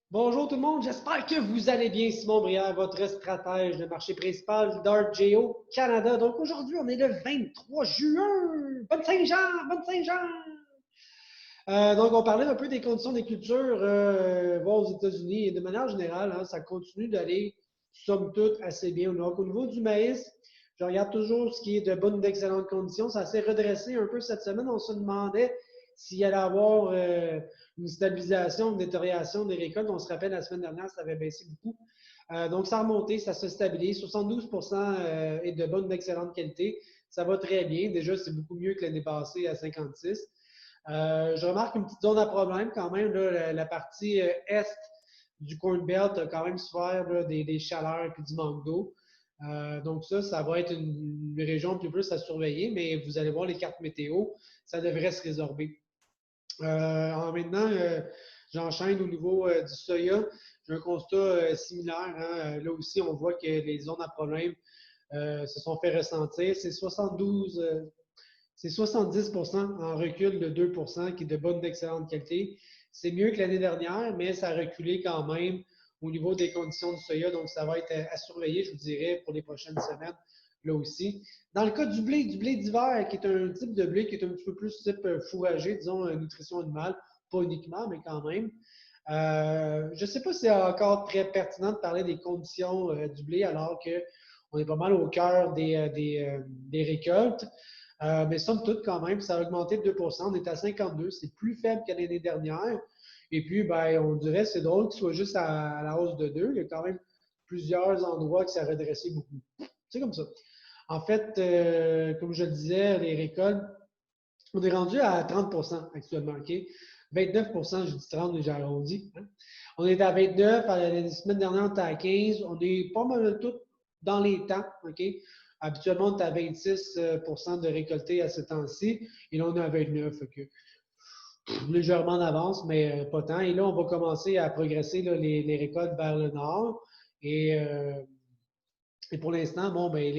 Bonjour tout le monde, j'espère que vous allez bien. Simon Brière, votre stratège de marché principal d'ArtGeo Canada. Donc aujourd'hui, on est le 23 juin. Bonne Saint-Jean, bonne Saint-Jean. Donc on parlait un peu des conditions des cultures bon, aux États-Unis et de manière générale, hein, ça continue d'aller, somme toute, assez bien. Donc au niveau du maïs, je regarde toujours ce qui est de bonnes, d'excellentes conditions. Ça s'est redressé un peu cette semaine. On se demandait s'il y allait avoir une stabilisation, une détérioration des récoltes. On se rappelle, la semaine dernière, ça avait baissé beaucoup. Donc, ça a remonté, ça se stabilise. 72 est de bonne, d'excellente qualité. Ça va très bien. Déjà, c'est beaucoup mieux que l'année passée à 56. Je remarque une petite zone à problème quand même. Là, la partie est du Corn Belt a quand même souffert là, des chaleurs et du manque d'eau. Donc ça va être une région un peu plus à surveiller, mais vous allez voir les cartes météo, ça devrait se résorber. Maintenant, j'enchaîne au niveau du soya. J'ai un constat similaire. Hein. Là aussi, on voit que les zones à problème se sont fait ressentir. C'est 70 en recul de 2 qui est de bonne, d'excellente qualité. C'est mieux que l'année dernière, mais ça a reculé quand même au niveau des conditions du soya. Donc, ça va être à surveiller, je vous dirais, pour les prochaines semaines, là aussi. Dans le cas du blé d'hiver, qui est un type de blé qui est un petit peu plus type fourragé, disons, nutrition animale, pas uniquement, mais quand même. Je ne sais pas si c'est encore très pertinent de parler des conditions du blé alors qu'on est pas mal au cœur des récoltes. Mais somme toute, quand même, ça a augmenté de 2 On est à 52. C'est plus faible que l'année dernière. Et puis, ben, on dirait, c'est drôle qu'il soit juste à la hausse de 2. Il y a quand même plusieurs endroits que ça a redressé beaucoup. C'est comme ça. En fait, comme je le disais, les récoltes, on est rendu à 30 actuellement. OK? 29 je dis 30, mais j'ai arrondi. Hein? On est à 29. La semaine dernière, on était à 15. On est pas mal tout dans les temps. OK? Habituellement, on est à 26 de récoltés à ce temps-ci. Et là, on est à 29. Okay? Légèrement en avance, mais pas tant. Et là, on va commencer à progresser là, les récoltes vers le nord. Et et pour l'instant, bon, ben,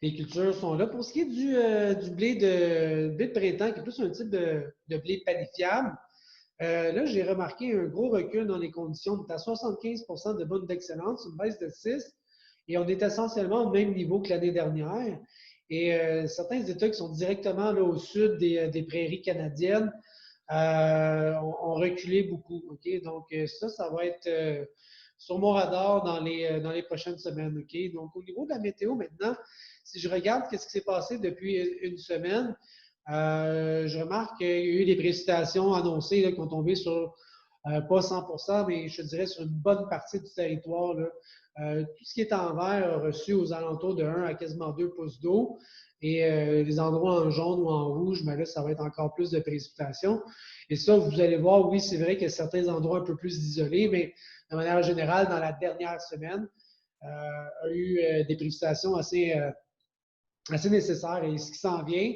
les cultures sont là. Pour ce qui est du blé de printemps, qui est plus un type de blé panifiable, là, j'ai remarqué un gros recul dans les conditions. On est à 75 de bonne d'excellence, une baisse de 6, et on est essentiellement au même niveau que l'année dernière. Et certains États qui sont directement là, au sud des prairies canadiennes ont reculé beaucoup. OK? Donc, ça va être sur mon radar dans les prochaines semaines. OK? Donc, au niveau de la météo maintenant, si je regarde ce qui s'est passé depuis une semaine, je remarque qu'il y a eu des précipitations annoncées là, qui ont tombé sur pas 100 mais je dirais sur une bonne partie du territoire. Là. Tout ce qui est en vert a reçu aux alentours de 1 à quasiment 2 pouces d'eau. Et les endroits en jaune ou en rouge, mais là, ça va être encore plus de précipitations. Et ça, vous allez voir, oui, c'est vrai qu'il y a certains endroits un peu plus isolés, mais de manière générale, dans la dernière semaine, a eu des précipitations assez nécessaires. Et ce qui s'en vient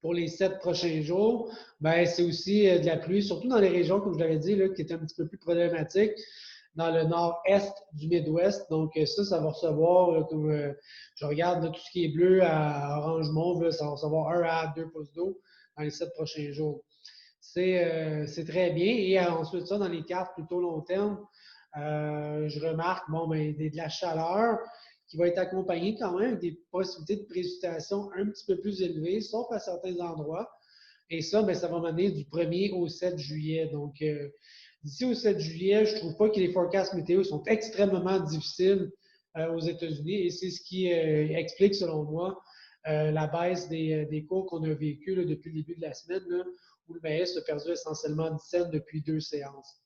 pour les 7 prochains jours, ben, c'est aussi de la pluie, surtout dans les régions, comme je l'avais dit, là, qui étaient un petit peu plus problématiques, dans le nord-est du Midwest. Donc, ça va recevoir, là, comme je regarde là, tout ce qui est bleu à orange-mauve, ça va recevoir 1 à 2 pouces d'eau dans les 7 prochains jours. C'est très bien. Et ensuite, ça, dans les cartes plutôt long terme, je remarque bon, ben, de la chaleur qui va être accompagnée quand même des possibilités de précipitation un petit peu plus élevées, sauf à certains endroits. Et ça, ben, ça va mener du 1er au 7 juillet. Donc, d'ici au 7 juillet, je ne trouve pas que les forecasts météo sont extrêmement difficiles aux États-Unis. Et c'est ce qui explique, selon moi, la baisse des cours qu'on a vécu là, depuis le début de la semaine, là, où le maïs a perdu essentiellement 10 cents depuis 2 séances.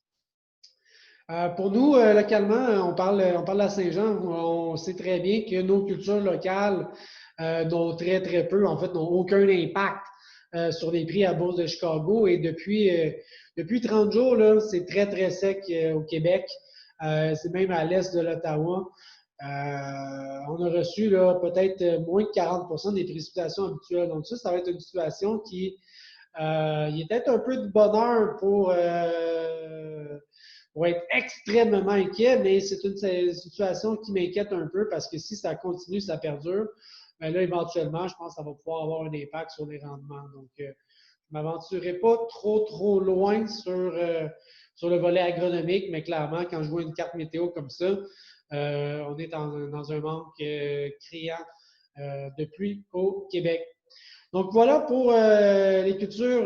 Pour nous, localement, on parle de la Saint-Jean. On sait très bien que nos cultures locales n'ont très, très peu, en fait, n'ont aucun impact sur les prix à la Bourse de Chicago. Et depuis 30 jours, là, c'est très, très sec au Québec. C'est même à l'est de l'Ottawa. On a reçu là, peut-être moins de 40 des précipitations habituelles. Donc ça va être une situation qui il est peut-être un peu de bonheur pour être extrêmement inquiet, mais c'est une situation qui m'inquiète un peu parce que si ça continue, ça perdure, ben là, éventuellement, je pense que ça va pouvoir avoir un impact sur les rendements. Donc, je ne m'aventurerai pas trop, trop loin sur le volet agronomique, mais clairement, quand je vois une carte météo comme ça, on est dans un manque criant de pluie au Québec. Donc voilà pour les cultures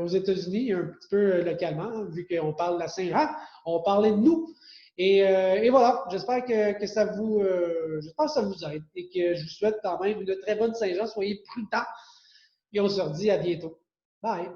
aux États-Unis, un petit peu localement, vu qu'on parle de la Saint-Jean, on parlait de nous. Et voilà, j'espère que ça vous, j'espère que ça vous aide et que je vous souhaite quand même une très bonne Saint-Jean. Soyez prudents et on se redit à bientôt. Bye!